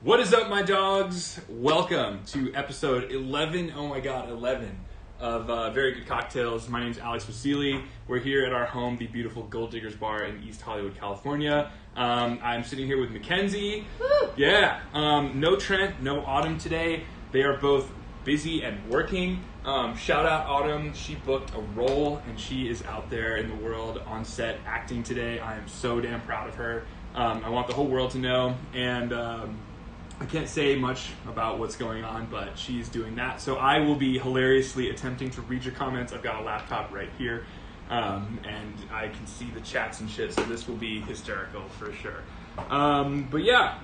What is up, my dogs? Welcome to episode 11, oh my god, 11 of Very Good Cocktails. My name is Alexwasily. We're here at our home, the beautiful Gold Diggers Bar in East Hollywood, California. I'm sitting here with Mackenzie. Woo! Yeah, no Trent, no Autumn today. They are both busy and working. Shout out Autumn. She booked a role and she is out there in the world on set acting today. I am so damn proud of her. I want the whole world to know, and I can't say much about what's going on, but she's doing that. So I will be hilariously attempting to read your comments. I've got a laptop right here, and I can see the chats and shit, so this will be hysterical for sure. But yeah,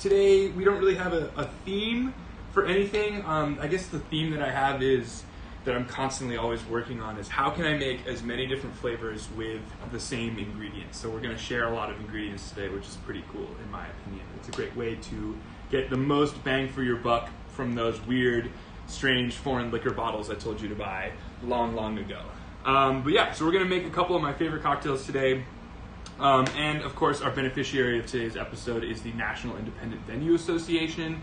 today we don't really have a theme for anything. I guess the theme that I have is that I'm constantly always working on is how can I make as many different flavors with the same ingredients. So we're going to share a lot of ingredients today, which is pretty cool in my opinion. It's a great way to get the most bang for your buck from those weird, strange foreign liquor bottles I told you to buy long, long ago. But yeah, so we're going to make a couple of my favorite cocktails today. And of course, our beneficiary of today's episode is the National Independent Venue Association.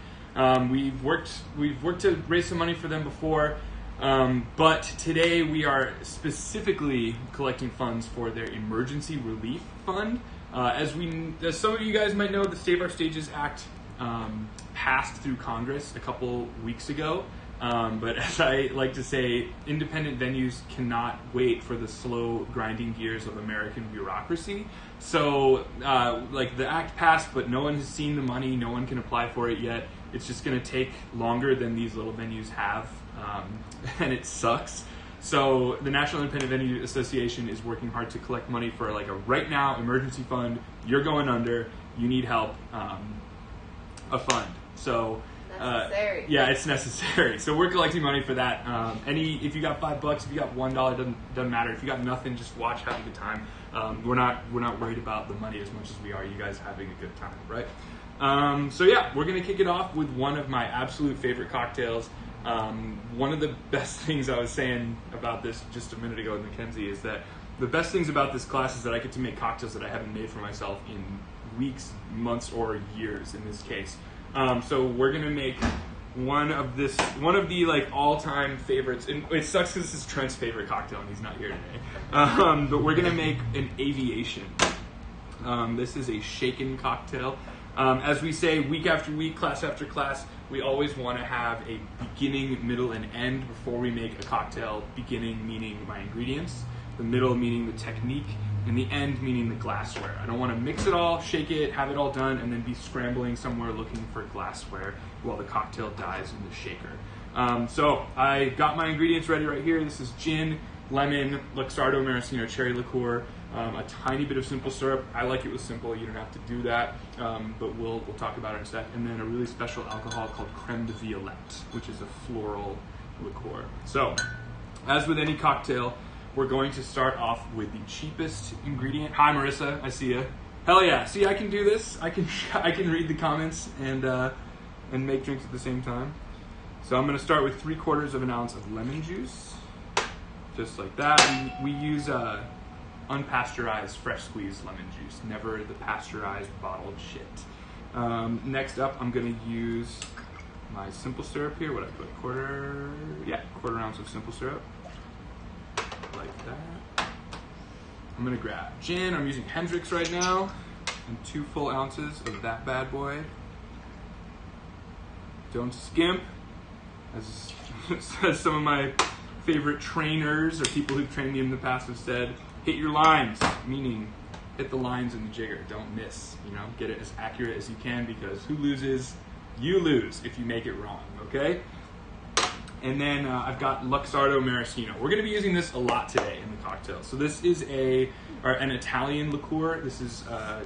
We've worked to raise some money for them before, but today we are specifically collecting funds for their Emergency Relief Fund. As some of you guys might know, the Save Our Stages Act passed through Congress a couple weeks ago, but as I like to say, independent venues cannot wait for the slow grinding gears of American bureaucracy. So the act passed, but no one has seen the money, no one can apply for it yet. It's just going to take longer than these little venues have, and it sucks. So the National Independent Venue Association is working hard to collect money for like a right now emergency fund. You're going under, you need help, a fund. So necessary. Yeah, it's necessary. So we're collecting money for that. If you got $5, if you got $1, doesn't matter. If you got nothing, just watch, have a good time. We're not worried about the money as much as we are you guys having a good time, right? So yeah, we're gonna kick it off with one of my absolute favorite cocktails. One of the best things I was saying about this just a minute ago with Mackenzie is that the best things about this class is that I get to make cocktails that I haven't made for myself in weeks, months, or years in this case. So we're gonna make one of the like all-time favorites. And it sucks because this is Trent's favorite cocktail and he's not here today. But we're gonna make an aviation. This is a shaken cocktail. As we say week after week, class after class, we always want to have a beginning, middle, and end before we make a cocktail. Beginning meaning my ingredients, the middle meaning the technique, and the end meaning the glassware. I don't want to mix it all, shake it, have it all done, and then be scrambling somewhere looking for glassware while the cocktail dies in the shaker. So I got my ingredients ready right here. This is gin, lemon, Luxardo Maracino cherry liqueur, a tiny bit of simple syrup. I like it with simple. You don't have to do that, but we'll talk about it in a sec. And then a really special alcohol called Creme De Violet, which is a floral liqueur. So, as with any cocktail, we're going to start off with the cheapest ingredient. Hi, Marissa. I see you. Hell yeah. See, I can do this. I can read the comments and make drinks at the same time. So I'm going to start with 3/4 of an ounce of lemon juice. Just like that. We use unpasteurized, fresh squeezed lemon juice. Never the pasteurized, bottled shit. Next up, I'm going to use my simple syrup here. What I put? Quarter ounce of simple syrup. Like that. I'm gonna grab gin. I'm using Hendrick's right now, and 2 full ounces of that bad boy. Don't skimp, as some of my favorite trainers or people who've trained me in the past have said. Hit your lines, meaning hit the lines in the jigger. Don't miss. Get it as accurate as you can, because who loses? You lose if you make it wrong. Okay. And then I've got Luxardo Maracino. We're going to be using this a lot today in the cocktail. So this is an Italian liqueur. This is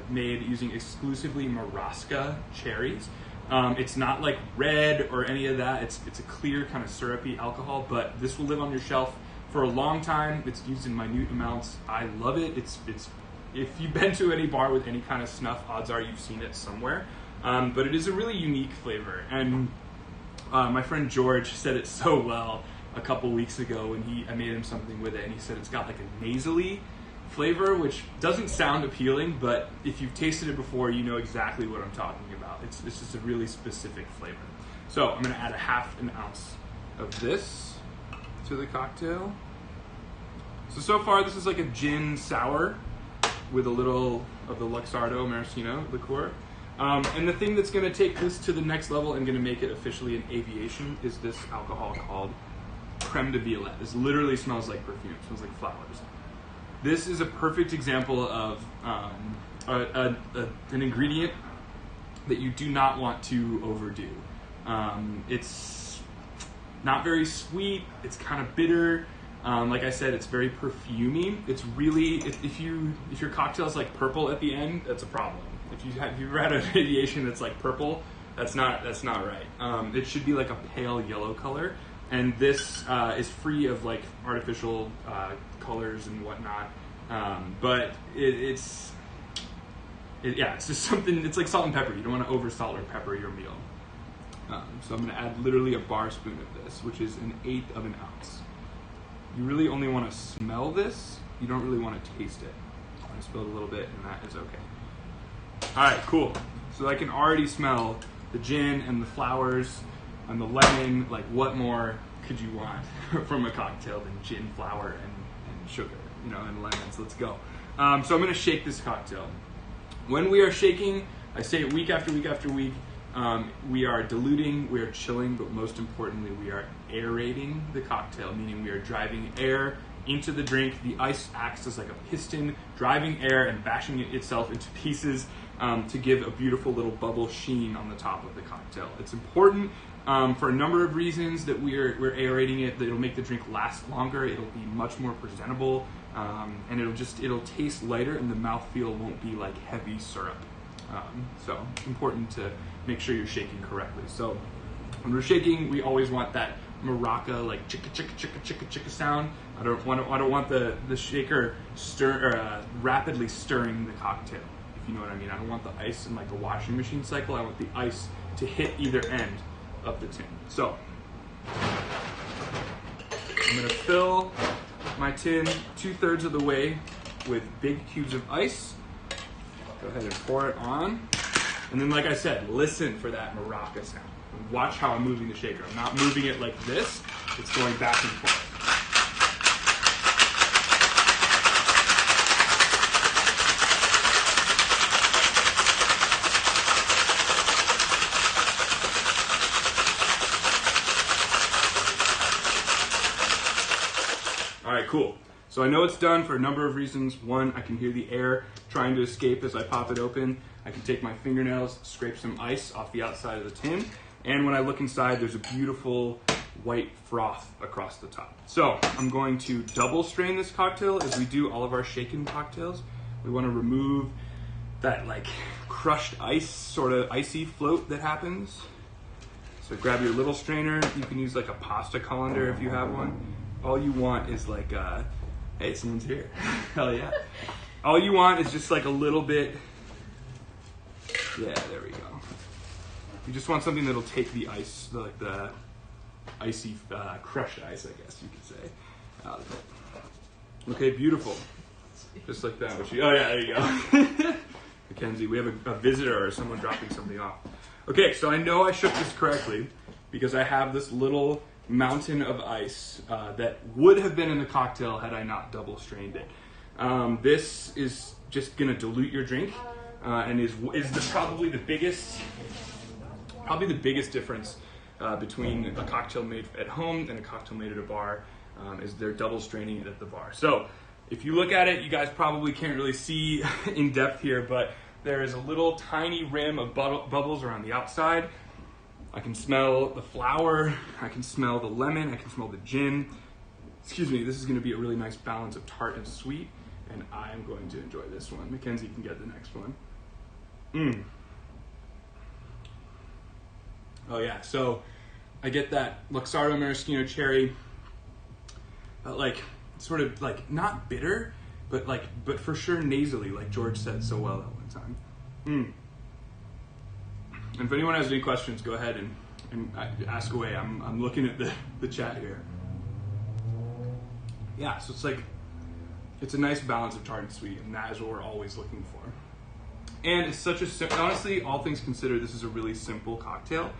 made using exclusively Marasca cherries. It's not like red or any of that. It's a clear kind of syrupy alcohol, but this will live on your shelf for a long time. It's used in minute amounts. I love it. It's if you've been to any bar with any kind of snuff, odds are you've seen it somewhere. But it is a really unique flavor. And my friend George said it so well a couple weeks ago when I made him something with it, and he said it's got like a nasally flavor, which doesn't sound appealing, but if you've tasted it before, you know exactly what I'm talking about. It's just a really specific flavor. So I'm going to add a 1/2 ounce of this to the cocktail. So far this is like a gin sour with a little of the Luxardo Maracino liqueur. And the thing that's going to take this to the next level and going to make it officially an aviation is this alcohol called Creme De Violet. This literally smells like perfume. It smells like flowers. This is a perfect example of an ingredient that you do not want to overdo. It's not very sweet. It's kind of bitter. Like I said, it's very perfumey. It's really, if your cocktail is like purple at the end, that's a problem. If you've ever had a aviation that's like purple, that's not right. It should be like a pale yellow color, and this is free of like artificial colors and whatnot. But it's just something. It's like salt and pepper. You don't want to over salt or pepper your meal. So I'm going to add literally a bar spoon of this, which is 1/8 ounce. You really only want to smell this. You don't really want to taste it. I spilled a little bit, and that is okay. All right, cool. So I can already smell the gin and the flowers and the lemon. Like, what more could you want from a cocktail than gin, flour, and sugar, and lemons? Let's go. So I'm going to shake this cocktail. When we are shaking, I say it week after week after week, we are diluting, we are chilling, but most importantly, we are aerating the cocktail, meaning we are driving air into the drink. The ice acts as like a piston, driving air and bashing it itself into pieces to give a beautiful little bubble sheen on the top of the cocktail. It's important for a number of reasons that we're aerating it. That it'll make the drink last longer. It'll be much more presentable, and it'll taste lighter, and the mouthfeel won't be like heavy syrup. So important to make sure you're shaking correctly. So when we're shaking, we always want that maraca, like chicka chicka chicka chicka chicka sound. I don't want the shaker rapidly stirring the cocktail, if you know what I mean. I don't want the ice in like a washing machine cycle. I want the ice to hit either end of the tin. So I'm gonna fill my tin 2/3 of the way with big cubes of ice. Go ahead and pour it on. And then, like I said, listen for that maraca sound. Watch how I'm moving the shaker. I'm not moving it like this. It's going back and forth. All right, cool. So I know it's done for a number of reasons. One, I can hear the air trying to escape as I pop it open. I can take my fingernails, scrape some ice off the outside of the tin, and when I look inside, there's a beautiful white froth across the top. So I'm going to double strain this cocktail as we do all of our shaken cocktails. We want to remove that like crushed ice, sort of icy float that happens. So grab your little strainer. You can use like a pasta colander if you have one. All you want is like hey, someone's here. Hell yeah. All you want is just like a little bit. Yeah, there we go. You just want something that'll take the ice, like the icy, crushed ice, I guess you could say, out of it. Okay, beautiful. Just like that. Oh yeah, there you go. Mackenzie, we have a visitor or someone dropping something off. Okay, so I know I shook this correctly because I have this little mountain of ice that would have been in the cocktail had I not double strained it. This is just gonna dilute your drink and is probably the biggest difference between a cocktail made at home and a cocktail made at a bar is they're double straining it at the bar. So if you look at it, you guys probably can't really see in depth here, but there is a little tiny rim of bubbles around the outside. I can smell the flour, I can smell the lemon, I can smell the gin. Excuse me, this is gonna be a really nice balance of tart and sweet, and I am going to enjoy this one. Mackenzie can get the next one. Oh yeah, so I get that Luxardo Maracino cherry, like sort of like not bitter, but for sure nasally, like George said so well that one time. And if anyone has any questions, go ahead and ask away. I'm looking at the chat here. Yeah, so it's like it's a nice balance of tart and sweet, and that is what we're always looking for. And it's such a honestly, all things considered, this is a really simple cocktail.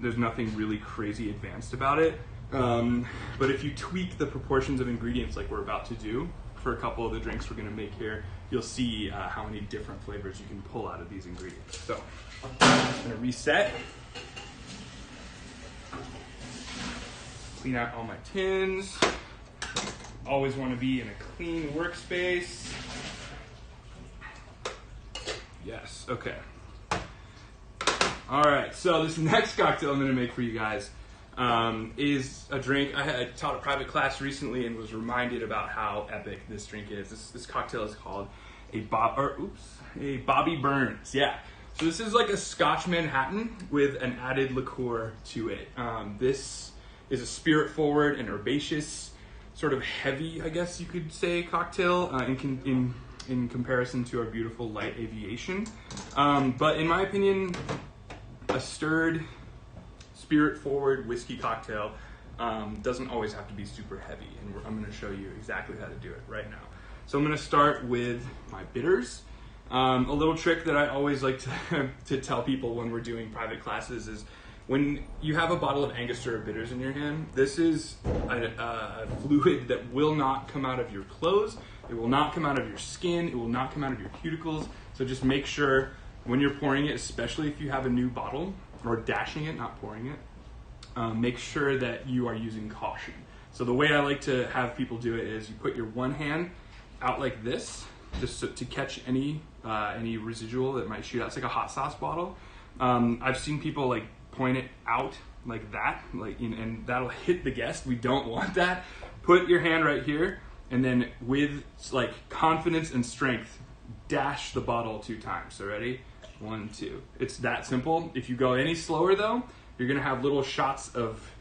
There's nothing really crazy advanced about it. But if you tweak the proportions of ingredients like we're about to do for a couple of the drinks we're going to make here, you'll see how many different flavors you can pull out of these ingredients. So I'm going to reset. Clean out all my tins. Always want to be in a clean workspace. Yes, okay. All right, so this next cocktail I'm going to make for you guys is a drink. I taught a private class recently and was reminded about how epic this drink is. This cocktail is called a Bobby Burns. Yeah. So this is like a Scotch Manhattan with an added liqueur to it. This is a spirit-forward and herbaceous, sort of heavy, I guess you could say, cocktail in comparison to our beautiful light aviation. But in my opinion, a stirred, spirit-forward whiskey cocktail doesn't always have to be super heavy, and I'm going to show you exactly how to do it right now. So I'm going to start with my bitters. A little trick that I always like to tell people when we're doing private classes is when you have a bottle of Angostura bitters in your hand, this is a fluid that will not come out of your clothes, it will not come out of your skin, it will not come out of your cuticles. So just make sure when you're pouring it, especially if you have a new bottle, or dashing it, not pouring it, make sure that you are using caution. So the way I like to have people do it is you put your one hand out like this, just to catch any residual that might shoot out. It's like a hot sauce bottle. I've seen people like point it out like that, and that'll hit the guest. We don't want that. Put your hand right here, and then with like confidence and strength, dash the bottle 2 times. So ready? 1, 2. It's that simple. If you go any slower though, you're gonna have little shots of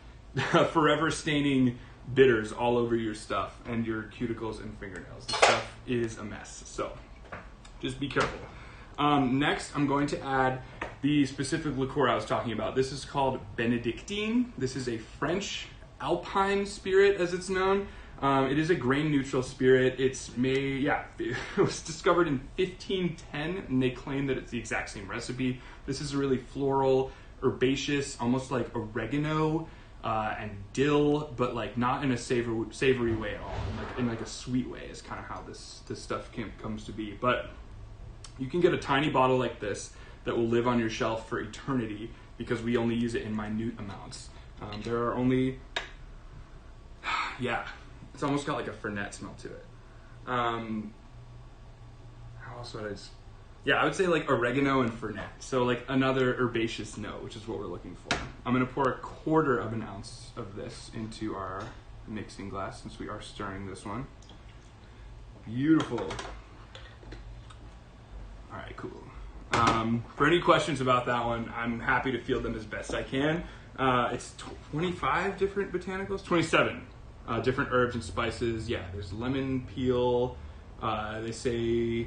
forever staining bitters all over your stuff and your cuticles and fingernails. The stuff is a mess. So just be careful. Next, I'm going to add the specific liqueur I was talking about. This is called Benedictine. This is a French Alpine spirit, as it's known. It is a grain-neutral spirit. It was discovered in 1510, and they claim that it's the exact same recipe. This is a really floral, herbaceous, almost like oregano and dill, but like not in a savory way at all. In like a sweet way is kind of how this stuff comes to be. But you can get a tiny bottle like this that will live on your shelf for eternity because we only use it in minute amounts. There are only, it's almost got like a Fernet smell to it. How else would I would say like oregano and Fernet. So like another herbaceous note, which is what we're looking for. I'm gonna pour 1/4 of an ounce of this into our mixing glass since we are stirring this one. Beautiful. All right, cool. For any questions about that one, I'm happy to field them as best I can. It's 25 different botanicals, 27 different herbs and spices. Yeah, there's lemon peel. They say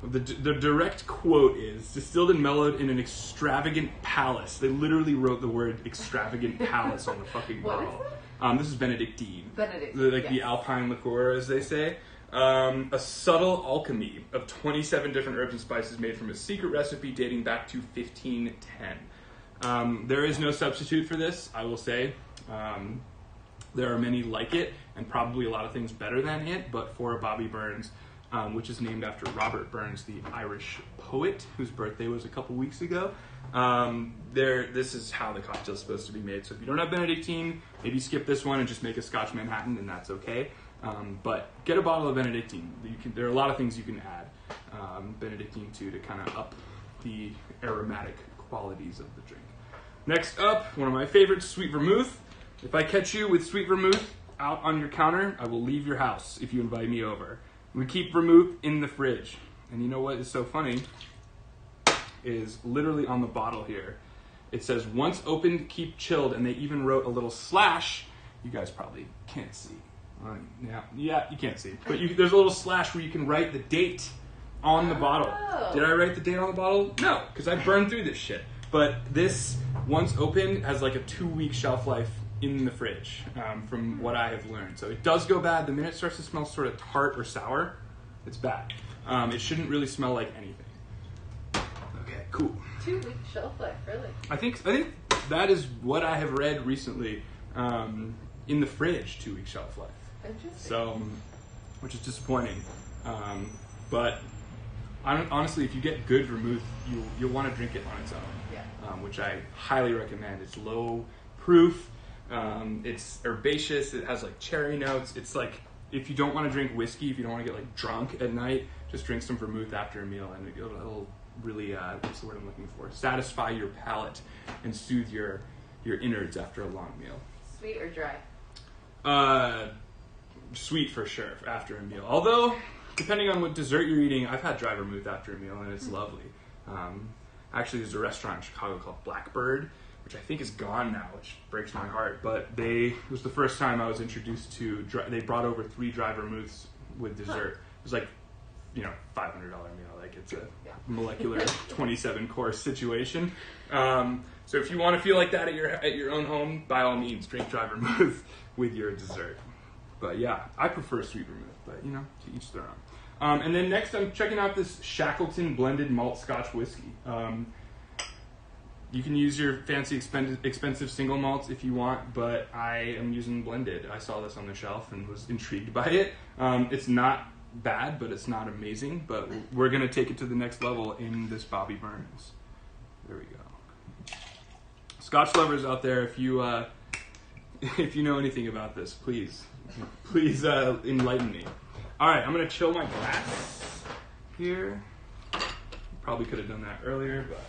the direct quote is distilled and mellowed in an extravagant palace. They literally wrote the word extravagant palace on the fucking bottle. This is Benedictine. The Alpine liqueur, as they say. A subtle alchemy of 27 different herbs and spices made from a secret recipe dating back to 1510. There is no substitute for this, I will say. There are many like it, and probably a lot of things better than it, but for a Bobby Burns, which is named after Robert Burns, the Irish poet, whose birthday was a couple weeks ago, this is how the cocktail is supposed to be made. So if you don't have Benedictine, maybe skip this one and just make a Scotch Manhattan, and that's okay. But get a bottle of Benedictine. There are a lot of things you can add Benedictine to kind of up the aromatic qualities of the drink. Next up, one of my favorites, sweet vermouth. If I catch you with sweet vermouth out on your counter, I will leave your house if you invite me over. We keep vermouth in the fridge. And you know what is so funny is literally on the bottle here. It says, once opened, keep chilled. And they even wrote a little slash. You guys probably can't see. Yeah, you can't see. But there's a little slash where you can write the date on the bottle. Did I write the date on the bottle? No, because I burned through this shit. But this, once opened, has like a 2-week shelf life in the fridge, from what I have learned. So it does go bad the minute it starts to smell sort of tart or sour. It's bad. It shouldn't really smell like anything. Okay, cool. 2-week shelf life, really? I think that is what I have read recently. In the fridge, 2-week shelf life. Interesting. So, which is disappointing. But honestly, if you get good vermouth, you'll want to drink it on its own. Yeah. Which I highly recommend. It's low proof. It's herbaceous. It has like cherry notes. It's like, if you don't want to drink whiskey, if you don't want to get like drunk at night, just drink some vermouth after a meal, and it'll really, what's the word I'm looking for? Satisfy your palate and soothe your innards after a long meal. Sweet or dry? Sweet for sure after a meal. Although, depending on what dessert you're eating, I've had dry vermouth after a meal, and it's lovely. Actually, there's a restaurant in Chicago called Blackbird, which I think is gone now, which breaks my heart. But it was the first time I was introduced to, they brought over 3 dry vermouths with dessert. It was like, $500 meal. Like, it's a molecular 27-course situation. So if you want to feel like that at your own home, by all means, drink dry vermouth with your dessert. But yeah, I prefer sweet vermouth, but to each their own. And then next, I'm checking out this Shackleton blended malt Scotch whiskey. You can use your fancy expensive single malts if you want, but I am using blended. I saw this on the shelf and was intrigued by it. It's not bad, but it's not amazing. But we're going to take it to the next level in this Bobby Burns. There we go. Scotch lovers out there, if you know anything about this, please enlighten me. All right, I'm going to chill my glass here. Probably could have done that earlier, but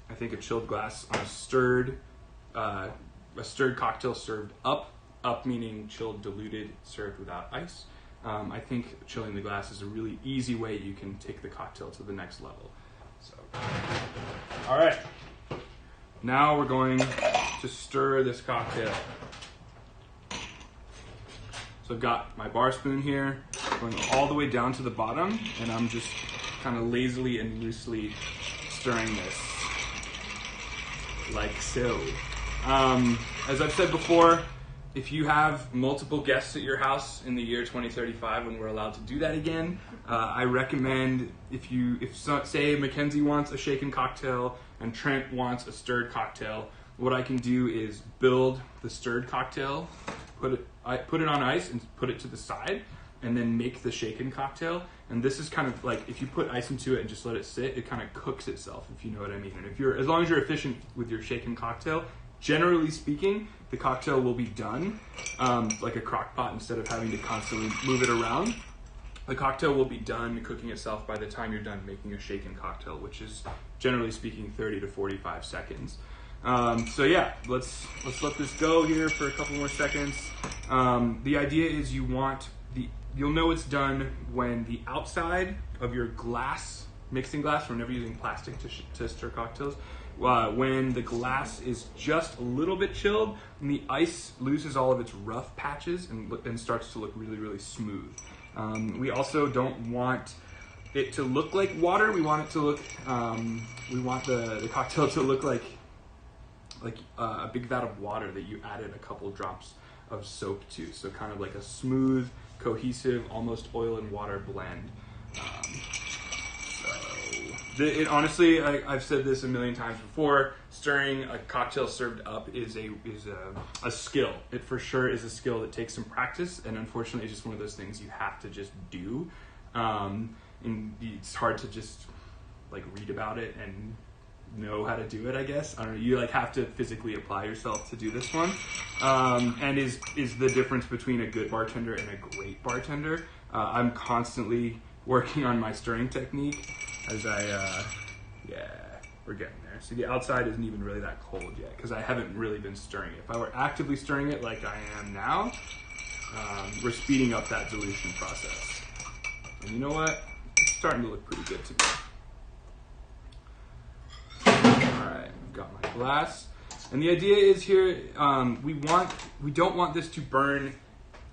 I think a chilled glass on a stirred cocktail served up meaning chilled, diluted, served without ice. I think chilling the glass is a really easy way you can take the cocktail to the next level. So, all right. Now we're going to stir this cocktail. So I've got my bar spoon here, going all the way down to the bottom, and I'm just kind of lazily and loosely stirring this, like so. As I've said before, if you have multiple guests at your house in the year 2035, when we're allowed to do that again, I recommend if say Mackenzie wants a shaken cocktail and Trent wants a stirred cocktail, what I can do is build the stirred cocktail, put it on ice and put it to the side, and then make the shaken cocktail. And this is kind of like, if you put ice into it and just let it sit, it kind of cooks itself, if you know what I mean. And as long as you're efficient with your shaken cocktail, generally speaking, the cocktail will be done like a crock pot instead of having to constantly move it around. The cocktail will be done cooking itself by the time you're done making a shaken cocktail, which is generally speaking 30 to 45 seconds. So yeah, let's let this go here for a couple more seconds. The idea is you'll know it's done when the outside of your mixing glass, whenever you're using plastic to stir cocktails, when the glass is just a little bit chilled and the ice loses all of its rough patches and starts to look really, really smooth. We also don't want it to look like water. We want it to look, we want the cocktail to look like a big vat of water that you added a couple drops of soap to. So kind of like a smooth, cohesive, almost oil and water blend. Honestly, I've said this a million times before, stirring a cocktail served up is a skill. It for sure is a skill that takes some practice, and unfortunately it's just one of those things you have to just do. And it's hard to just read about it and know how to do it, I guess. I don't know, you have to physically apply yourself to do this one. And is the difference between a good bartender and a great bartender. I'm constantly working on my stirring technique as we're getting there. See, the outside isn't even really that cold yet because I haven't really been stirring it. If I were actively stirring it like I am now, we're speeding up that dilution process. And you know what? It's starting to look pretty good to me. Alright, I've got my glass. And the idea is here, we don't want this to burn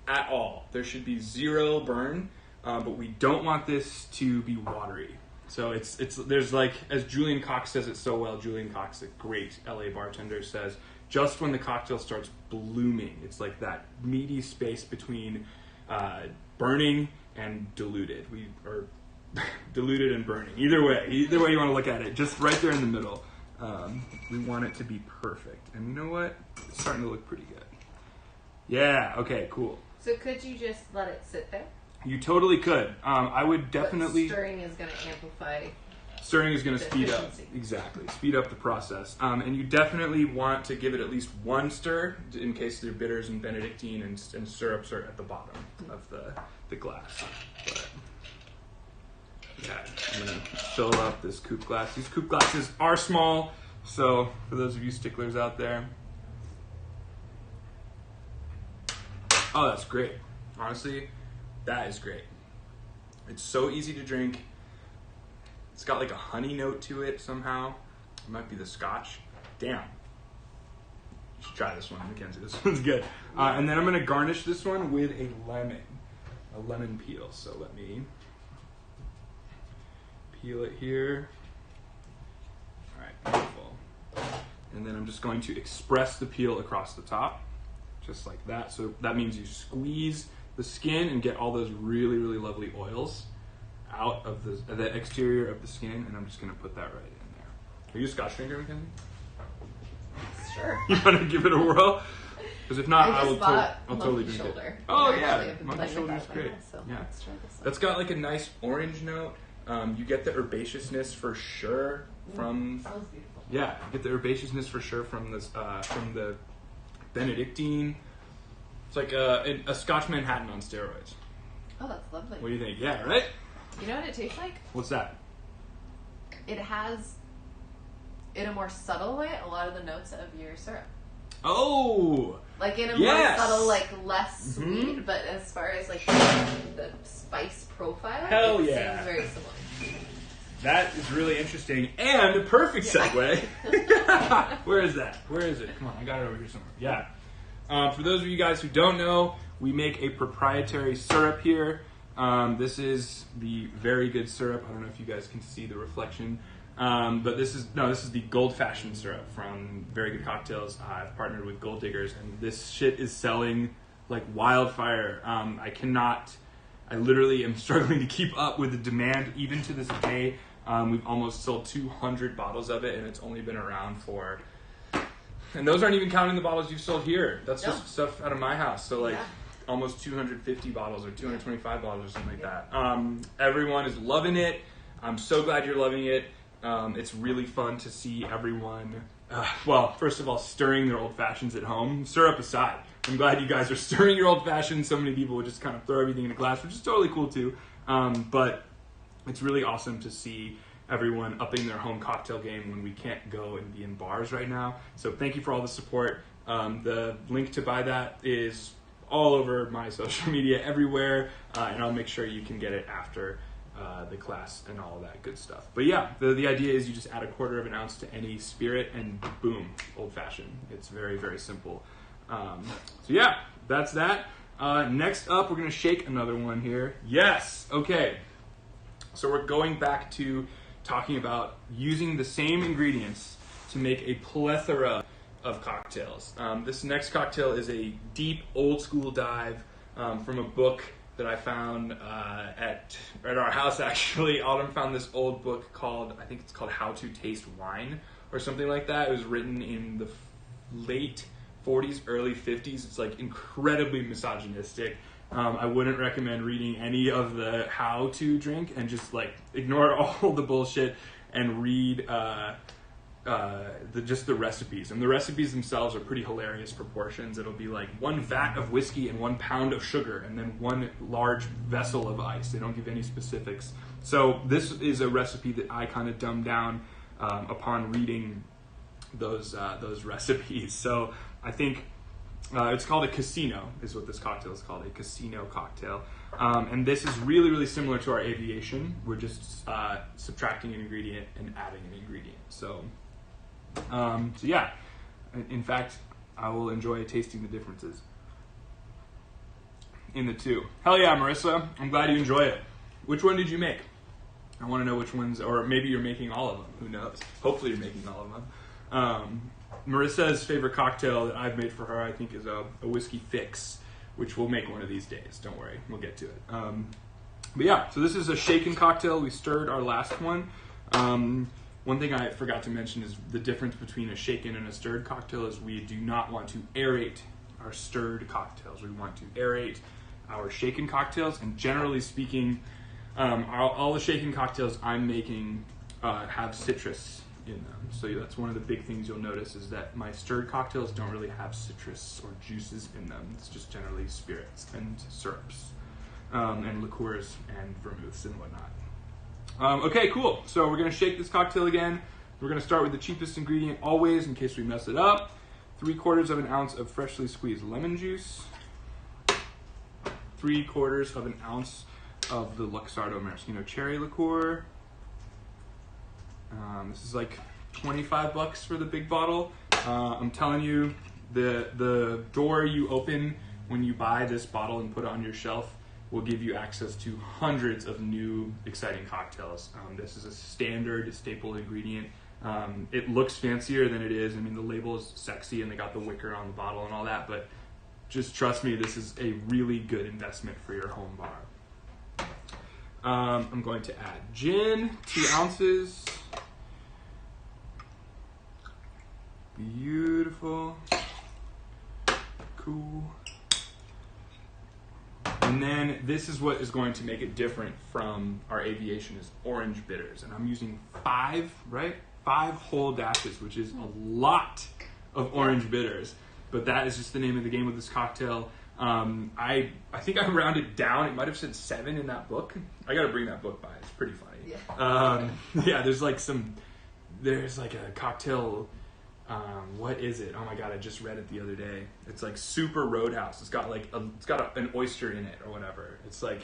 at all. There should be zero burn, but we don't want this to be watery. So there's like, as Julian Cox says it so well, Julian Cox, a great LA bartender, says, just when the cocktail starts blooming, it's like that meaty space between burning and diluted. Diluted and burning. Either way you want to look at it, just right there in the middle. We want it to be perfect. And you know what? It's starting to look pretty good. Yeah, okay, cool. So could you just let it sit there? You totally could. I would definitely... But stirring is going to amplify... Stirring is going to speed up. Exactly. Speed up the process. And you definitely want to give it at least one stir in case their bitters and Benedictine and syrups are at the bottom of the glass. But, yeah, I'm going to fill up this coupe glass. These coupe glasses are small, so for those of you sticklers out there... Oh, that's great. Honestly, that is great. It's so easy to drink. It's got like a honey note to it somehow. It might be the Scotch. Damn. You should try this one, Mackenzie. This one's good. And then I'm going to garnish this one with a lemon peel. So let me peel it here. All right, beautiful. And then I'm just going to express the peel across the top, just like that. So that means you squeeze the skin and get all those really, really lovely oils out of the exterior of the skin, and I'm just going to put that right in there. Are you a Scotch drinker, Mackenzie? Sure. You want to give it a whirl? Because if not, I'll totally drink shoulder. it. Oh, Actually, yeah. Monkey shoulder is great. So yeah. let's try this one. That's got like a nice orange note. You get the herbaceousness for sure from... Smells beautiful. Yeah, you get the herbaceousness for sure from the Benedictine. It's like a Scotch Manhattan on steroids. Oh, that's lovely. What do you think? Yeah, right? You know what it tastes like? What's that? It has, in a more subtle way, a lot of the notes of your syrup. Oh! Like in a yes! more subtle, like less sweet, but as far as like the spice profile, Hell it yeah. seems very similar. That is really interesting and a perfect segue. Where is that? Where is it? Come on, I got it over here somewhere. Yeah. For those of you guys who don't know, we make a proprietary syrup here. This is the very good syrup. I don't know if you guys can see the reflection, but this is the gold-fashioned syrup from Very Good Cocktails. I've partnered with Gold Diggers, and this shit is selling like wildfire. I literally am struggling to keep up with the demand even to this day. We've almost sold 200 bottles of it, and it's only been around for... And those aren't even counting the bottles you've sold here. That's just stuff out of my house. So like almost 250 bottles or 225 bottles or something like that. Everyone is loving it. I'm so glad you're loving it. It's really fun to see everyone, well, first of all, stirring their old fashions at home. Syrup aside, I'm glad you guys are stirring your old fashions. So many people would just kind of throw everything in a glass, which is totally cool too. But it's really awesome to see everyone upping their home cocktail game when we can't go and be in bars right now. So thank you for all the support. The link to buy that is all over my social media everywhere, and I'll make sure you can get it after the class and all of that good stuff. But yeah, the idea is you just add 1/4 of an ounce to any spirit and boom, old fashioned. It's very, very simple. So yeah, that's that. Next up, we're going to shake another one here. Yes, okay. So we're going back to talking about using the same ingredients to make a plethora of cocktails. This next cocktail is a deep, old-school dive from a book that I found at our house, actually. Autumn found this old book called, I think it's called How to Taste Wine, or something like that. It was written in the late 40s, early 50s. It's like incredibly misogynistic. I wouldn't recommend reading any of the how to drink, and just like ignore all the bullshit and read just the recipes. And the recipes themselves are pretty hilarious proportions. It'll be like 1 vat of whiskey and 1 pound of sugar, and then 1 large vessel of ice. They don't give any specifics. So this is a recipe that I kind of dumbed down upon reading those recipes. So I think it's called a casino, is what this cocktail is called, a casino cocktail. And this is really, really similar to our aviation. We're just subtracting an ingredient and adding an ingredient. So yeah, in fact, I will enjoy tasting the differences in the two. Hell yeah, Marissa. I'm glad you enjoy it. Which one did you make? I want to know which ones, or maybe you're making all of them. Who knows? Hopefully you're making all of them. Marissa's favorite cocktail that I've made for her, I think, is a whiskey fix, which we'll make one of these days. Don't worry, we'll get to it. But yeah, so this is a shaken cocktail. We stirred our last one. One thing I forgot to mention is the difference between a shaken and a stirred cocktail is we do not want to aerate our stirred cocktails. We want to aerate our shaken cocktails, and generally speaking, all the shaken cocktails I'm making have citrus in them. So that's one of the big things you'll notice is that my stirred cocktails don't really have citrus or juices in them. It's just generally spirits and syrups and liqueurs and vermouths and whatnot. Okay, cool. So we're going to shake this cocktail again. We're going to start with the cheapest ingredient always in case we mess it up. 3/4 of an ounce of freshly squeezed lemon juice. 3/4 of an ounce of the Luxardo Maracino cherry liqueur. This is like $25 for the big bottle. I'm telling you, the door you open when you buy this bottle and put it on your shelf will give you access to hundreds of new exciting cocktails. This is a standard staple ingredient. It looks fancier than it is. I mean, the label is sexy and they got the wicker on the bottle and all that, but just trust me, this is a really good investment for your home bar. I'm going to add gin, 2 ounces. Beautiful. Cool. And then this is what is going to make it different from our aviation is orange bitters. And I'm using 5 whole dashes, which is a lot of orange bitters. But that is just the name of the game with this cocktail. I think I rounded down. It might have said 7 in that book. I got to bring that book by. It's pretty funny. Yeah. There's like a cocktail. What is it? Oh my god, I just read it the other day. It's like Super Roadhouse. It's got an oyster in it or whatever. It's like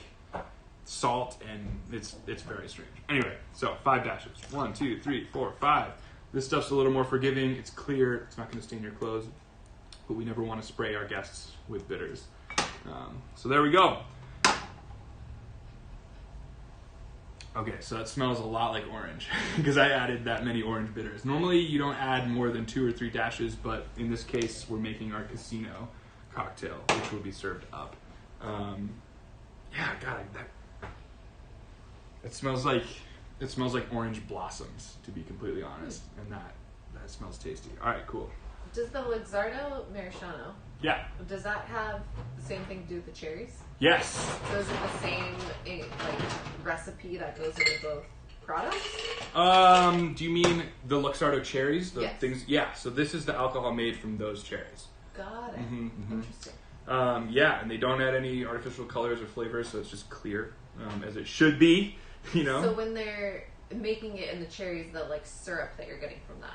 salt and it's very strange. Anyway, so 5 dashes. 1, 2, 3, 4, 5. This stuff's a little more forgiving. It's clear. It's not going to stain your clothes. But we never want to spray our guests with bitters. So there we go. Okay, so that smells a lot like orange because I added that many orange bitters. Normally you don't add more than 2 or 3 dashes, but in this case we're making our casino cocktail, which will be served up. It smells like orange blossoms, to be completely honest, and that smells tasty. All right, cool. Does the Luxardo Maracino, does that have the same thing to do with the cherries? Yes. So is it the same recipe that goes into both products? Do you mean the Luxardo cherries? Yes. Things? Yeah. So this is the alcohol made from those cherries. Got it. Interesting. And they don't add any artificial colors or flavors, so it's just clear, as it should be. You know. So when they're making it in the cherries, the syrup that you're getting from that.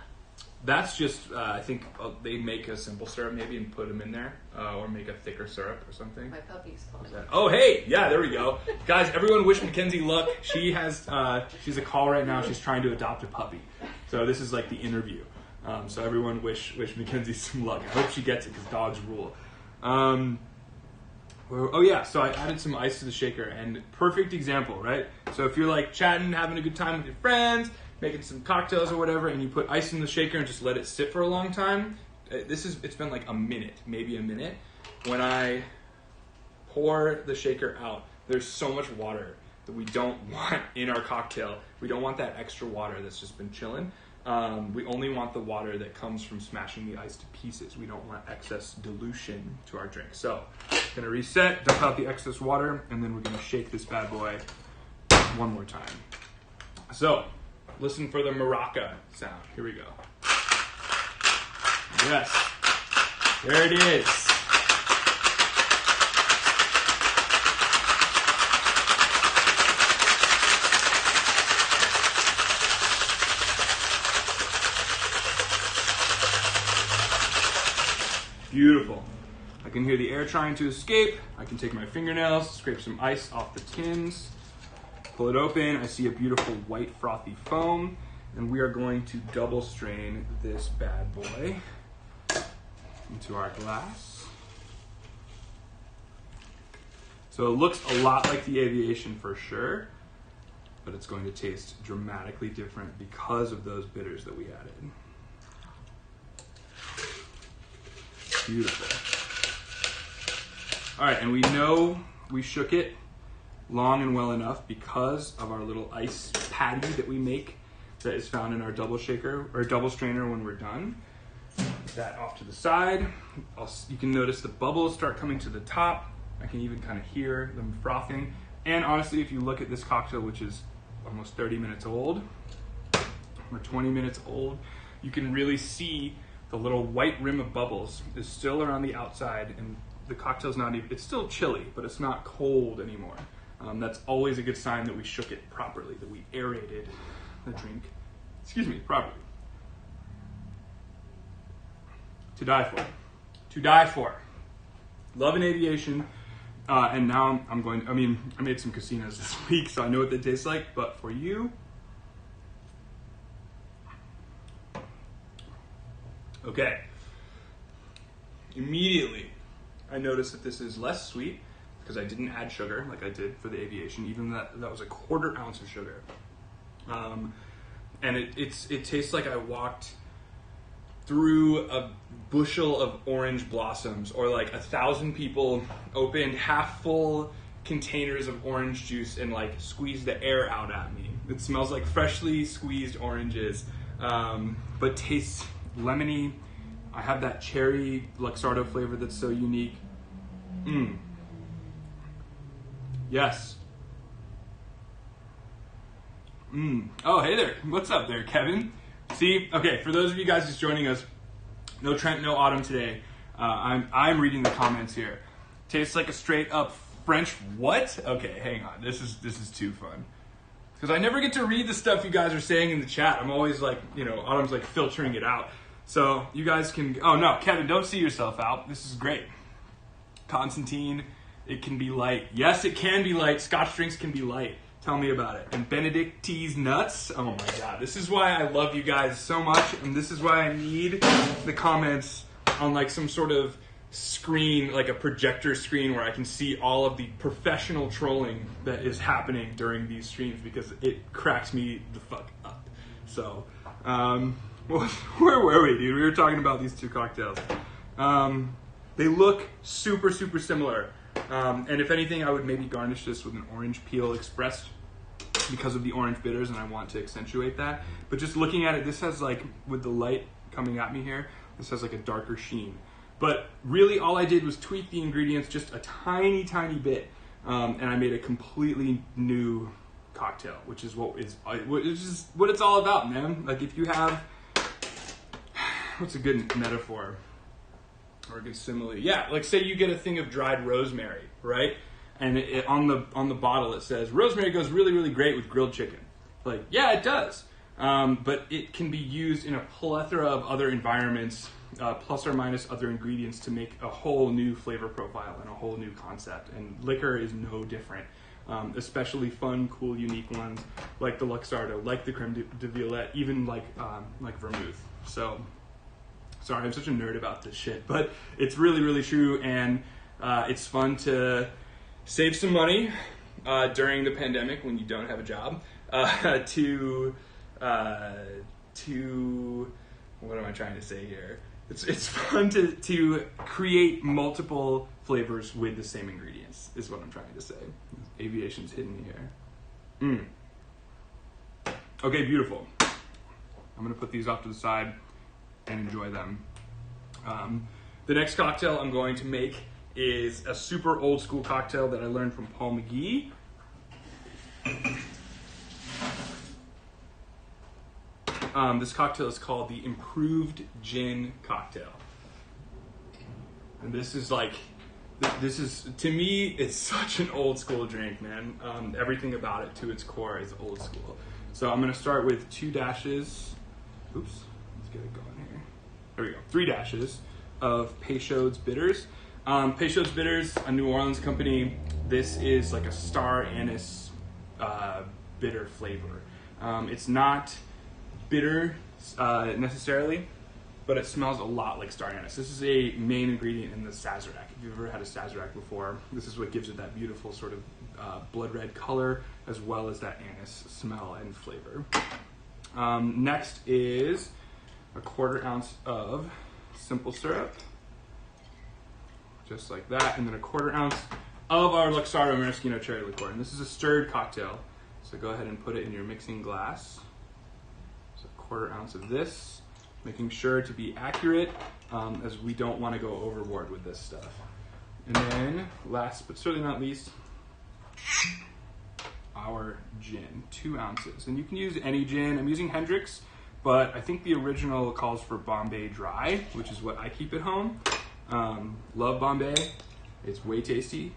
That's just, I think they make a simple syrup maybe and put them in there, or make a thicker syrup or something. My puppy's calling. Oh, hey! Yeah, there we go. Guys, everyone wish Mackenzie luck. She has, she's a call right now. She's trying to adopt a puppy. So this is like the interview. So everyone wish Mackenzie some luck. I hope she gets it because dogs rule. So I added some ice to the shaker, and perfect example, right? So if you're like chatting, having a good time with your friends, making some cocktails or whatever, and you put ice in the shaker and just let it sit for a long time, it's been like a minute, maybe a minute. When I pour the shaker out, there's so much water that we don't want in our cocktail. We don't want that extra water that's just been chilling. We only want the water that comes from smashing the ice to pieces. We don't want excess dilution to our drink. So, gonna reset, dump out the excess water, and then we're gonna shake this bad boy one more time. So, listen for the maraca sound. Here we go. Yes. There it is. Beautiful. I can hear the air trying to escape. I can take my fingernails, scrape some ice off the tins, pull it open. I see a beautiful white frothy foam, and we are going to double strain this bad boy into our glass. So it looks a lot like the aviation for sure. but it's going to taste dramatically different because of those bitters that we added. Beautiful. All right, and we know we shook it long and well enough because of our little ice patty that we make that is found in our double shaker or double strainer when we're done. Put that off to the side. You can notice the bubbles start coming to the top. I can even kind of hear them frothing. And honestly, if you look at this cocktail, which is almost 30 minutes old, or 20 minutes old, you can really see the little white rim of bubbles is still around the outside, and the cocktail's not even, it's still chilly, but it's not cold anymore. That's always a good sign that we shook it properly, that we aerated the drink, properly. To die for. To die for. Love in aviation. And now I made some casinos this week, so I know what they taste like, but for you, okay. Immediately, I noticed that this is less sweet because I didn't add sugar like I did for the aviation, even that was a 1/4 ounce of sugar. And it tastes like I walked through a bushel of orange blossoms, or like 1,000 people opened half full containers of orange juice and like squeezed the air out at me. It smells like freshly squeezed oranges, but tastes lemony. I have that cherry Luxardo flavor that's so unique. Yes. Oh, hey there. What's up there, Kevin? See, okay, for those of you guys just joining us, no Trent, no Autumn today. I'm reading the comments here. Tastes like a straight up French what? Okay, hang on. This is too fun. Because I never get to read the stuff you guys are saying in the chat. I'm always like, Autumn's like filtering it out. So you guys can, oh no, Kevin, don't see yourself out. This is great. Constantine, it can be light. Yes, it can be light. Scotch drinks can be light. Tell me about it. And Benedictine's nuts. Oh my God. This is why I love you guys so much. And this is why I need the comments on like some sort of screen, like a projector screen where I can see all of the professional trolling that is happening during these streams, because it cracks me the fuck up. So, where were we, dude? We were talking about these two cocktails. They look super, super similar. And if anything, I would maybe garnish this with an orange peel expressed because of the orange bitters, and I want to accentuate that. But just looking at it, this has like, with the light coming at me here, this has like a darker sheen. But really all I did was tweak the ingredients just a tiny, tiny bit. And I made a completely new cocktail, which is what it's all about, man. Like if you have, what's a good metaphor? Or a good simile. Yeah, like say you get a thing of dried rosemary, right? And on the bottle it says, rosemary goes really, really great with grilled chicken. Like, yeah, it does. But it can be used in a plethora of other environments, plus or minus other ingredients, to make a whole new flavor profile and a whole new concept. And liquor is no different. Especially fun, cool, unique ones like the Luxardo, like the Creme De Violet, even like vermouth. So, sorry, I'm such a nerd about this shit, but it's really, really true, and it's fun to save some money during the pandemic when you don't have a job. To what am I trying to say here? It's fun to create multiple flavors with the same ingredients, is what I'm trying to say. Aviation's hidden here. Okay, beautiful. I'm gonna put these off to the side and enjoy them. The next cocktail I'm going to make is a super old school cocktail that I learned from Paul McGee. This cocktail is called the Improved Gin Cocktail. And this is, to me, it's such an old school drink, man. Everything about it to its core is old school. So I'm gonna start with 2 dashes. Oops, let's get it going here. There we go, 3 dashes of Pesho's bitters. Pesho's bitters, a New Orleans company. This is like a star anise bitter flavor. It's not bitter necessarily, but it smells a lot like star anise. This is a main ingredient in the Sazerac. If you've ever had a Sazerac before, this is what gives it that beautiful sort of blood red color. as well as that anise smell and flavor. Next is a 1/4 ounce of simple syrup, just like that, and then a 1/4 ounce of our Luxardo Maracino cherry liqueur. And this is a stirred cocktail, so go ahead and put it in your mixing glass. So a 1/4 ounce of this, making sure to be accurate, as we don't want to go overboard with this stuff. And then, last but certainly not least, our gin, 2 ounces. And you can use any gin. I'm using Hendrick's, but I think the original calls for Bombay Dry, which is what I keep at home. Love Bombay. It's way tasty,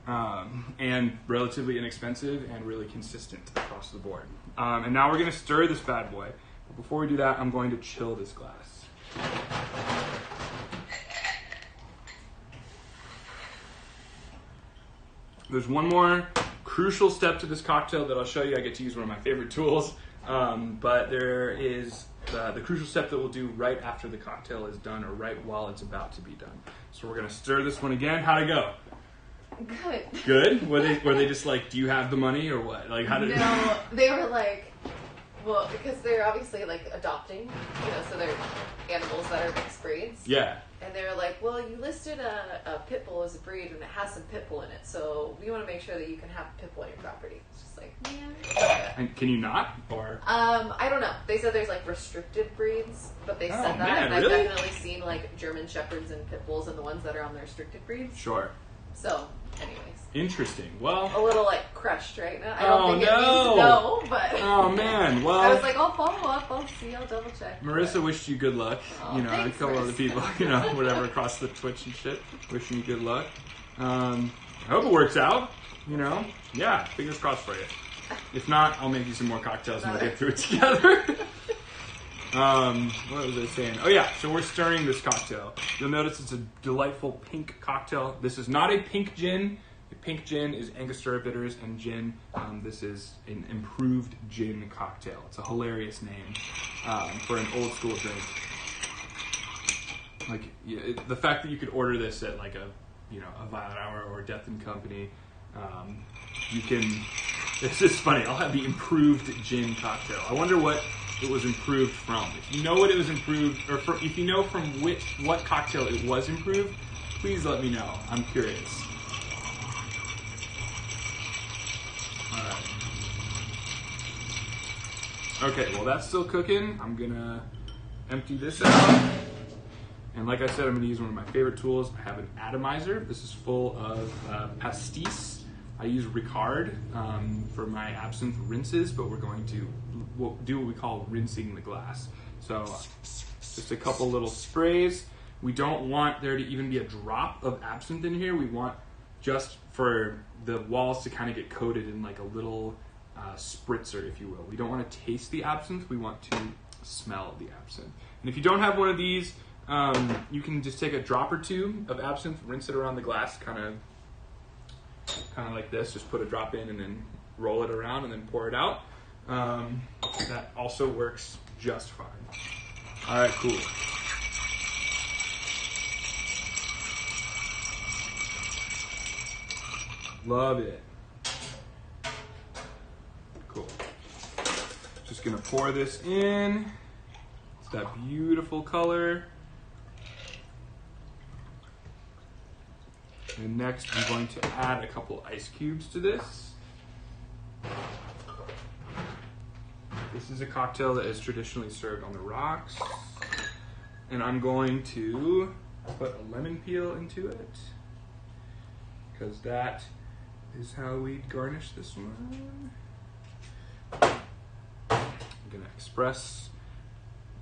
and relatively inexpensive and really consistent across the board. And now we're going to stir this bad boy. But before we do that, I'm going to chill this glass. There's one more crucial step to this cocktail that I'll show you. I get to use one of my favorite tools, but there is the crucial step that we'll do right after the cocktail is done, or right while it's about to be done. So we're gonna stir this one again. How'd it go? Good. Good? Were they just like, do you have the money or what? Like, how did? No, they were like, well, because they're obviously like adopting, so they're animals that are mixed breeds. Yeah. And they were like, well, you listed a pit bull as a breed, and it has some pit bull in it, so we want to make sure that you can have pit bull in your property. It's just like, man. And can you not? Or I don't know. They said there's like restricted breeds, but they said that, man, and really? I've definitely seen like German shepherds and pit bulls and the ones that are on the restricted breeds. Sure. So, anyways. Interesting. Well, A little like crushed right now. I don't think no. it needs to know, but Oh man. Well, I was like, I'll follow up. I'll see. I'll double check. Marissa wished you good luck. Oh, A thanks, couple other Marissa. people, whatever, across the Twitch and shit, wishing you good luck. I hope it works out. Yeah, fingers crossed for you. If not, I'll make you some more cocktails and we'll get through it together. What was I saying? Oh yeah, so we're stirring this cocktail. You'll notice it's a delightful pink cocktail. This is not a pink gin. A pink gin is Angostura bitters and gin. This is an improved gin cocktail. It's a hilarious name for an old school drink. The fact that you could order this at like a Violet Hour or Death and Company, you can. It's just funny. I'll have the improved gin cocktail. I wonder what it was improved from. If you know what it was improved, or if you know from what cocktail it was improved, please let me know. I'm curious. All right. Okay, well that's still cooking. I'm gonna empty this out. And like I said, I'm gonna use one of my favorite tools. I have an atomizer. This is full of pastis. I use Ricard for my absinthe rinses, but we're going to do what we call rinsing the glass. So just a couple little sprays. We don't want there to even be a drop of absinthe in here. We want just for the walls to kind of get coated in like a little spritzer, if you will. We don't want to taste the absinthe. We want to smell the absinthe. And if you don't have one of these, you can just take a drop or two of absinthe, rinse it around the glass, kind of like this. Just put a drop in and then roll it around and then pour it out. That also works just fine. All right, cool. Love it. Cool. Just gonna pour this in. It's that beautiful color. And next, I'm going to add a couple ice cubes to this. This is a cocktail that is traditionally served on the rocks. And I'm going to put a lemon peel into it, because that is how we garnish this one. I'm going to express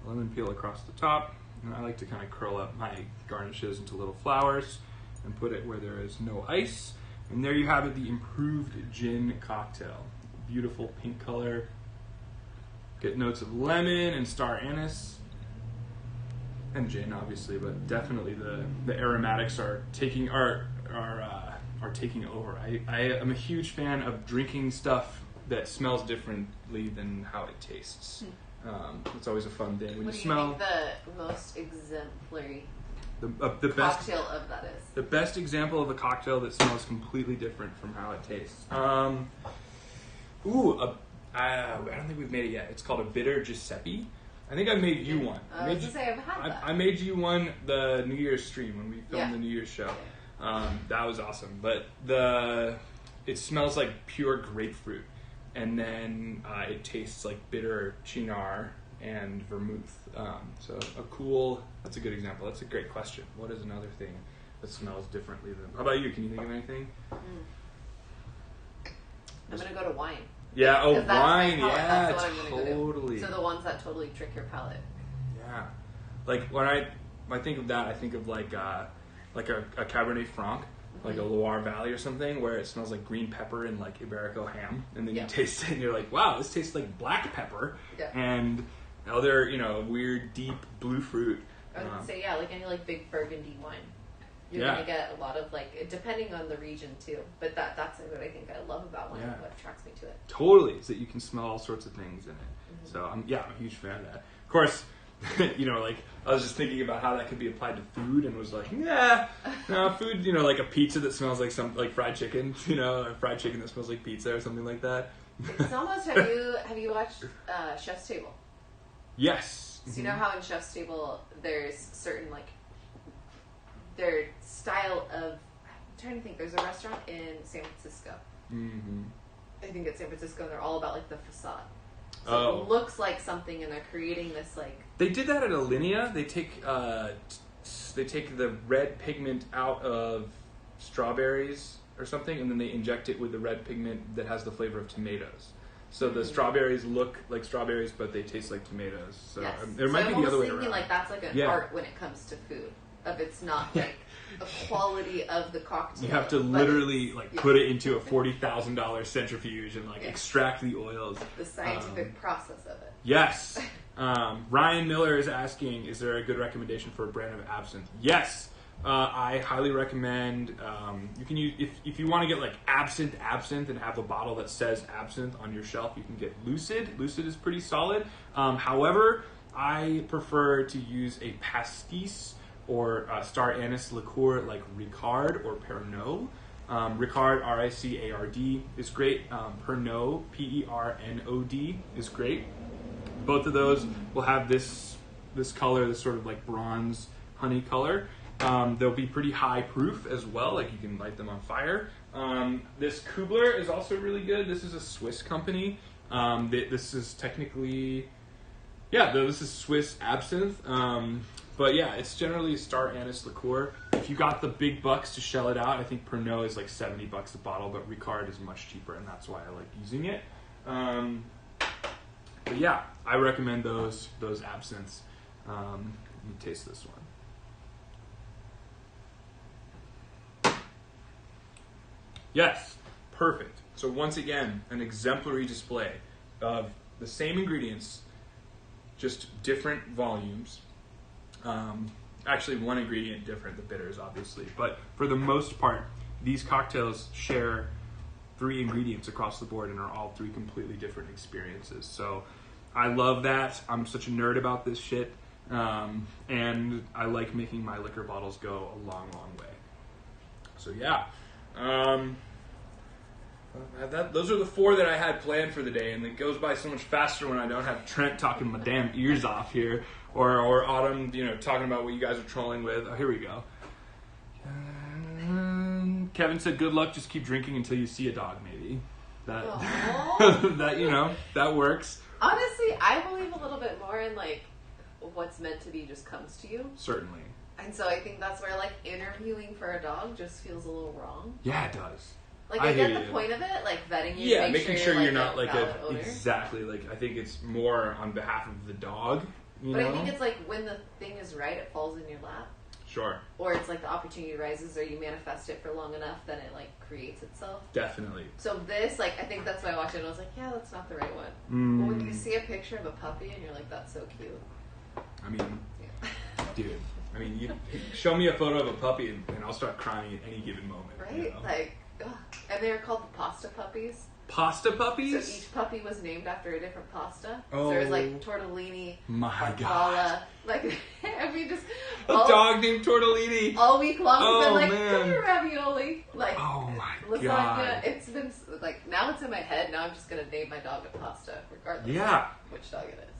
lemon peel across the top. And I like to kind of curl up my garnishes into little flowers and put it where there is no ice. And there you have it, the improved gin cocktail. Beautiful pink color. Get notes of lemon and star anise. And gin, obviously, but definitely the aromatics are taking taking over. I am a huge fan of drinking stuff that smells differently than how it tastes. It's always a fun thing when what you do smell. Think the most exemplary The best cocktail of that is? The best example of a cocktail that smells completely different from how it tastes. Ooh, I don't think we've made it yet. It's called a bitter Giuseppe. I think I made you one. I was going to say, I've had that. I made you one the New Year's stream when we filmed the New Year's show. That was awesome. But it smells like pure grapefruit. And then it tastes like bitter Cynar and vermouth. So that's a good example. That's a great question. What is another thing that smells differently than... How about you? Can you think of anything? I'm going to go to wine. Yeah, wine, yeah, that's what totally. So the ones that totally trick your palate. Yeah. Like, when I think of that, I think of like a Cabernet Franc, like a Loire Valley or something, where it smells like green pepper and like Iberico ham, and then you taste it and you're like, wow, this tastes like black pepper, and other, weird, deep blue fruit. I would say, like any like big Burgundy wine. You're going to get a lot of, like, depending on the region, too. But that's what I think I love about wine and what attracts me to it. Totally. Is that you can smell all sorts of things in it. So, I'm a huge fan of that. Of course, like, I was just thinking about how that could be applied to food and was like, food, like a pizza that smells like like fried chicken, or fried chicken that smells like pizza or something like that. It's almost, have you watched Chef's Table? Yes. So you know how in Chef's Table there's certain, like, their style of... I'm trying to think. There's a restaurant in San Francisco. Mm-hmm. I think it's San Francisco, and they're all about, like, the facade. So it looks like something, and they're creating this, like... They did that at Alinea. They take the red pigment out of strawberries or something, and then they inject it with the red pigment that has the flavor of tomatoes. So the strawberries look like strawberries, but they taste like tomatoes. So there might be the other way around. Like that's like an art when it comes to food. Of it's not like the quality of the cocktail. You have to literally put it into a $40,000 centrifuge and extract the oils. The scientific process of it. Yes. Ryan Miller is asking, is there a good recommendation for a brand of absinthe? Yes. I highly recommend, you can use, if you want to get like absinthe and have a bottle that says absinthe on your shelf, you can get Lucid. Lucid is pretty solid. However, I prefer to use a pastis or star anise liqueur like Ricard or Pernod. Ricard, R-I-C-A-R-D, is great. Pernod, P-E-R-N-O-D, is great. Both of those will have this color, this sort of like bronze honey color. They'll be pretty high proof as well, like you can light them on fire. This Kubler is also really good. This is a Swiss company. This is technically, this is Swiss absinthe. But yeah, it's generally a star anise liqueur. If you got the big bucks to shell it out, I think Pernod is like $70 a bottle, but Ricard is much cheaper, and that's why I like using it. But yeah, I recommend those absinthes. Let me taste this one. Yes, perfect. So once again, an exemplary display of the same ingredients, just different volumes. Actually, one ingredient different, the bitters, obviously. But for the most part, these cocktails share 3 ingredients across the board and are all 3 completely different experiences. So I love that. I'm such a nerd about this shit. And I like making my liquor bottles go a long, long way. So yeah. Those are the 4 that I had planned for the day, and it goes by so much faster when I don't have Trent talking my damn ears off here, or Autumn, talking about what you guys are trolling with. Oh, here we go. Kevin said, "Good luck. Just keep drinking until you see a dog." Maybe that that works. Honestly, I believe a little bit more in like what's meant to be just comes to you. Certainly. And so I think that's where like interviewing for a dog just feels a little wrong. Yeah, it does. Like I get the point of it, like vetting you. Yeah, making sure you're not like a owner. Exactly. Like I think it's more on behalf of the dog. But I think it's like when the thing is right, it falls in your lap. Sure. Or it's like the opportunity arises, or you manifest it for long enough, then it like creates itself. Definitely. So this, like, I think that's why I watched it and I was like, yeah, that's not the right one. But when you see a picture of a puppy and you're like, that's so cute. I mean, dude. I mean, you show me a photo of a puppy and I'll start crying at any given moment. Right? Like, ugh. And they were called the pasta puppies. Pasta puppies? So each puppy was named after a different pasta. Oh. So there was like tortellini, my God. like I mean, just a dog named Tortellini. All week long, we've been like, man. come here, ravioli. Like, oh my lasagna. God. It's been like now it's in my head. Now I'm just gonna name my dog a pasta, regardless Yeah. of which dog it is.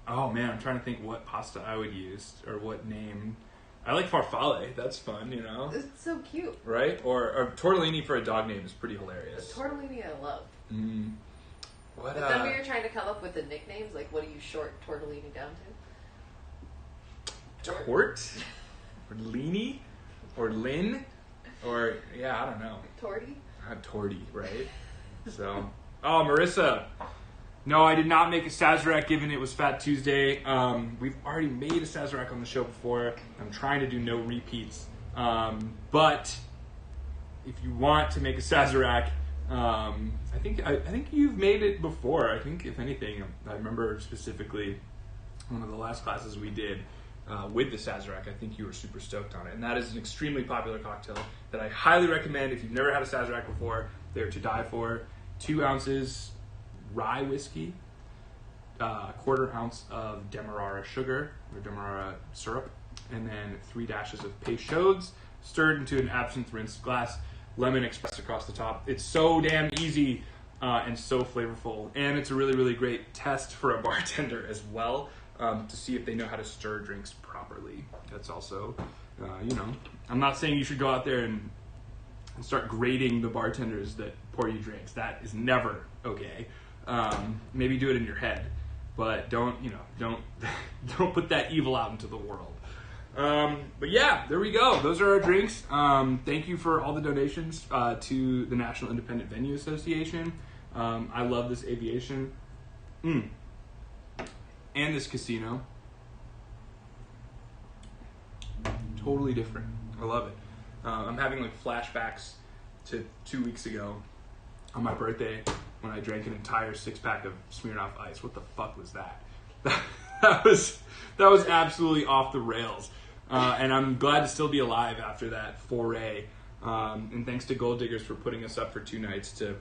Oh man, I'm trying to think what pasta I would use or what name. I like farfalle. That's fun, you know. It's so cute. Right? Or tortellini for a dog name is pretty hilarious. The tortellini I love. What? But then we were trying to come up with the nicknames. Like, what do you short tortellini down to? Tort? Or Lini? Or Lynn? Or, yeah, I don't know. Torty? Torty, right? So, oh, Marissa. No, I did not make a Sazerac given it was Fat Tuesday. We've already made a Sazerac on the show before. I'm trying to do no repeats. But if you want to make a Sazerac, I think you've made it before. I think, if anything, I remember specifically one of the last classes we did with the Sazerac. I think you were super stoked on it. And that is an extremely popular cocktail that I highly recommend if you've never had a Sazerac before. They're to die for. 2 ounces rye whiskey, a 1/4 ounce of Demerara sugar or Demerara syrup, and then 3 dashes of Pesho, stirred into an absinthe rinsed glass, lemon expressed across the top. It's so damn easy and so flavorful, and it's a really, really great test for a bartender as well to see if they know how to stir drinks properly. That's also, I'm not saying you should go out there and start grading the bartenders that pour you drinks. That is never okay. Maybe do it in your head, but don't put that evil out into the world. But yeah, there we go. Those are our drinks. Thank you for all the donations to the National Independent Venue Association. I love this aviation and this casino. Totally different. I love it. I'm having like flashbacks to 2 weeks ago on my birthday when I drank an entire 6-pack of Smirnoff Ice. What the fuck was that? That was absolutely off the rails. And I'm glad to still be alive after that foray. And thanks to Gold Diggers for putting us up for 2 nights to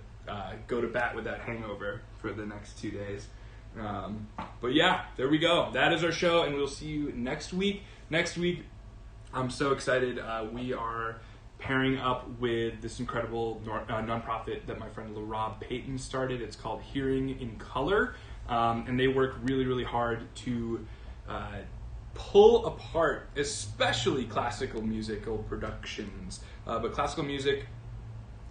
go to bat with that hangover for the next 2 days. But yeah, there we go. That is our show, and we'll see you next week. Next week, I'm so excited. We are pairing up with this incredible nonprofit that my friend LaRob Payton started. It's called Hearing in Color, and they work really, really hard to pull apart, especially classical musical productions. But classical music,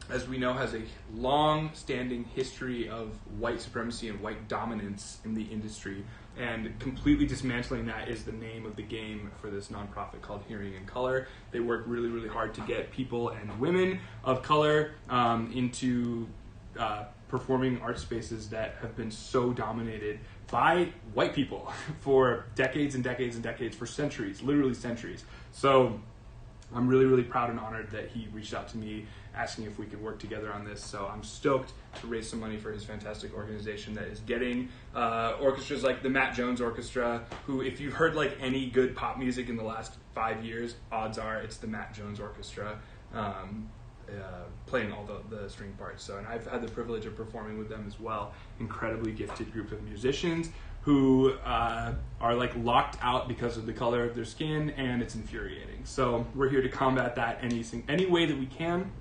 as we know, has a long-standing history of white supremacy and white dominance in the industry. And completely dismantling that is the name of the game for this nonprofit called Hearing in Color. They work really, really hard to get people and women of color into performing art spaces that have been so dominated by white people for decades and decades and decades, for centuries, literally centuries. So I'm really, really proud and honored that he reached out to me asking if we could work together on this. So I'm stoked to raise some money for his fantastic organization that is getting orchestras like the Matt Jones Orchestra, who, if you've heard like any good pop music in the last 5 years, odds are it's the Matt Jones Orchestra playing all the string parts. So, and I've had the privilege of performing with them as well. Incredibly gifted group of musicians who are like locked out because of the color of their skin, and it's infuriating. So we're here to combat that any way that we can.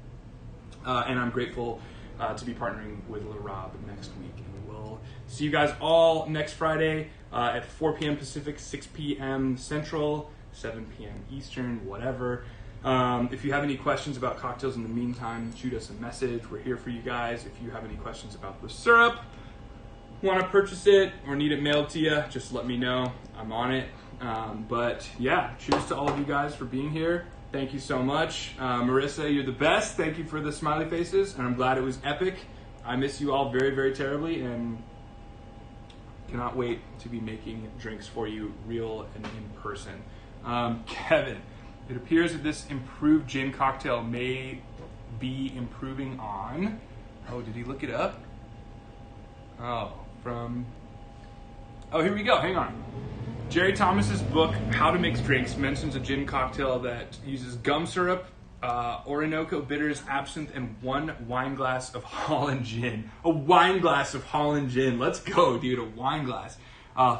And I'm grateful to be partnering with LaRob next week. And we'll see you guys all next Friday at 4 p.m. Pacific, 6 p.m. Central, 7 p.m. Eastern, whatever. If you have any questions about cocktails in the meantime, shoot us a message. We're here for you guys. If you have any questions about the syrup, want to purchase it, or need it mailed to you, just let me know. I'm on it. But yeah, cheers to all of you guys for being here. Thank you so much. Marissa, you're the best. Thank you for the smiley faces, and I'm glad it was epic. I miss you all very, very terribly, and cannot wait to be making drinks for you real and in person. Kevin, it appears that this improved gin cocktail may be improving on... Oh, did he look it up? Oh, here we go. Hang on. Jerry Thomas's book, How to Mix Drinks, mentions a gin cocktail that uses gum syrup, Orinoco bitters, absinthe, and 1 wine glass of Holland gin. A wine glass of Holland gin. Let's go, dude. A wine glass.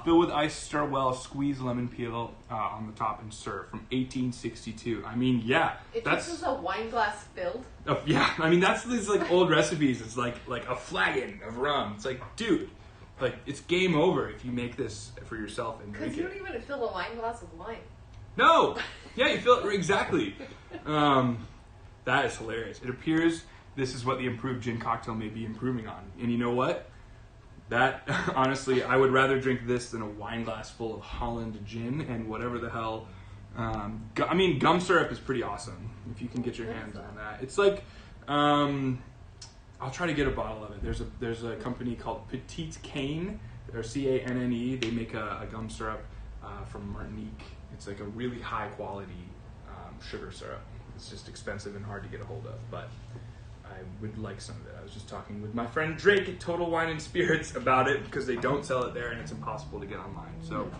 Fill with ice, stir well, squeeze lemon peel on the top, and serve. From 1862. I mean, yeah, this is a wine glass filled. Yeah, I mean that's these like old recipes. It's like a flagon of rum. It's like, dude, like it's game over if you make this for yourself and drink it. Because you don't even fill a wine glass with wine. No, yeah, you fill it exactly. That is hilarious. It appears this is what the improved gin cocktail may be improving on. And you know what? That, honestly, I would rather drink this than a wine glass full of Holland gin and whatever the hell. I mean, gum syrup is pretty awesome if you can get your hands on that. It's like, I'll try to get a bottle of it. There's a company called Petite Cane, or Canne. They make a gum syrup from Martinique. It's like a really high quality sugar syrup. It's just expensive and hard to get a hold of, but I would like some of it. I was just talking with my friend Drake at Total Wine and Spirits about it because they don't sell it there and it's impossible to get online. So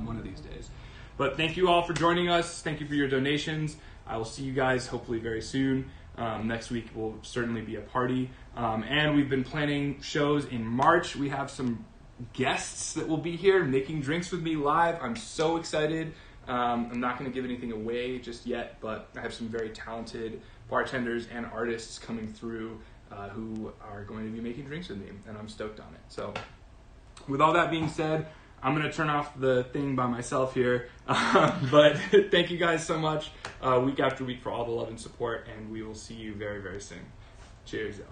one of these days. But thank you all for joining us. Thank you for your donations. I will see you guys hopefully very soon. Next week will certainly be a party. And we've been planning shows in March. We have some guests that will be here making drinks with me live. I'm so excited. I'm not going to give anything away just yet, but I have some very talented bartenders and artists coming through who are going to be making drinks with me, and I'm stoked on it. So with all that being said, I'm going to turn off the thing by myself here, but thank you guys so much week after week for all the love and support, and we will see you very, very soon. Cheers, y'all.